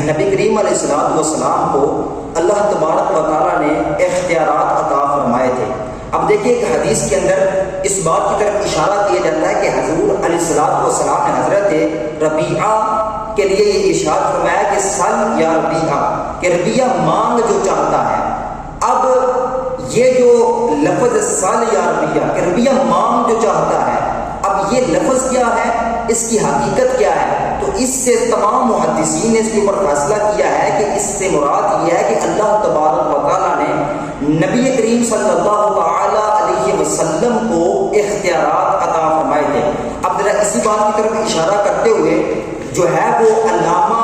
نبی کریم علیہ السلام کو اللہ تبارک و تعالیٰ نے اختیارات عطا فرمائے تھے۔ اب دیکھیے کہ حدیث کے اندر اس بات کی طرف اشارہ کیا جاتا ہے کہ حضور علیہ السلام نے حضرت ربیعہ کے لیے یہ ارشاد فرمایا کہ سل یا ربیعہ، کہ ربیعہ مانگ جو چاہتا ہے۔ اب یہ جو لفظ سل یا ربیعہ، کہ ربیعہ مانگ جو چاہتا ہے، اب یہ لفظ کیا ہے، اس کی حقیقت کیا ہے؟ تو اس سے تمام محدثین نے اس کے اوپر فیصلہ کیا ہے کہ اس سے مراد یہ ہے کہ اللہ تبارک و تعالیٰ نے نبی کریم صلی اللہ تعالی علیہ وسلم کو اختیارات عطا فرمائے تھے۔ اب ذرا اسی بات کی طرف اشارہ کرتے ہوئے جو ہے وہ علامہ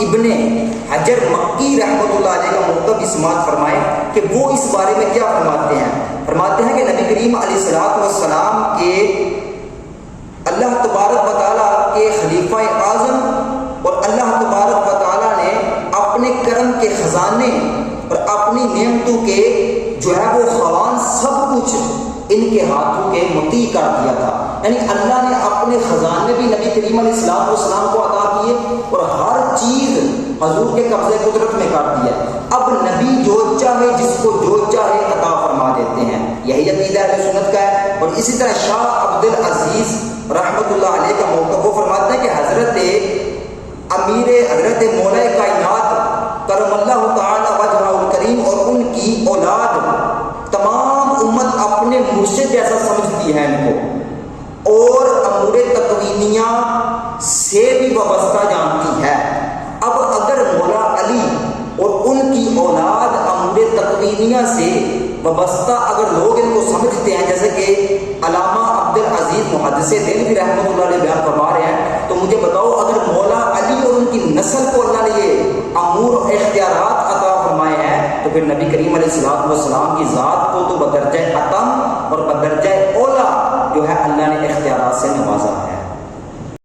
ابن حجر مکی رحمۃ اللہ علیہ کا موقف سماعت فرمائے کہ وہ اس بارے میں کیا فرماتے ہیں۔ فرماتے ہیں کہ نبی کریم علیہ السلام کے اللہ تبارک و تعالیٰ کے خلیفہ اعظم اور اللہ تبارک و تعالیٰ نے اپنے کرم کے خزانے اور اپنی نعمتوں کے جو ہے وہ خوان سب کچھ ان کے ہاتھوں کے مطیع کر دیا تھا۔ یعنی اللہ نے اپنے خزانے بھی نبی کریم علیہ السلام کو عطا کیے اور ہر چیز حضور کے قبضے قدرت میں کر دیا۔ اب نبی جو چاہے جس کو جو چاہے عطا فرما دیتے ہیں، یہی عقیدہ اہل سنت کا ہے۔ اور اسی طرح شاہ عبد العزیز رحمۃ اللہ علیہ کا موقف وہ فرماتے ہیں کہ حضرت مولا کائنات کرم اللہ تعالی وجہہ الکریم اور ان کی اولاد تمام امت اپنے مرشد جیسا سمجھتی ہے ان کو، اور امور تکوینیہ سے بھی وابستہ جانتی ہے۔ اب اگر مولا علی اور ان کی اولاد امور تکوینیہ سے وابستہ اگر لوگ ان کو سمجھتے ہیں، جیسے کہ علامہ عبد العزیز محدث دہلوی رحمۃ اللہ علیہ بیان فرما رہے ہیں، تو مجھے بتاؤ اگر مولا علی اور ان کی نسل کو اللہ نے یہ امور اور اختیارات عطا فرمائے ہیں، تو پھر نبی کریم علیہ السلام کی ذات کو تو بدرجہ اتم اور بدرجہ اولا جو ہے اللہ نے اختیارات سے نوازا۔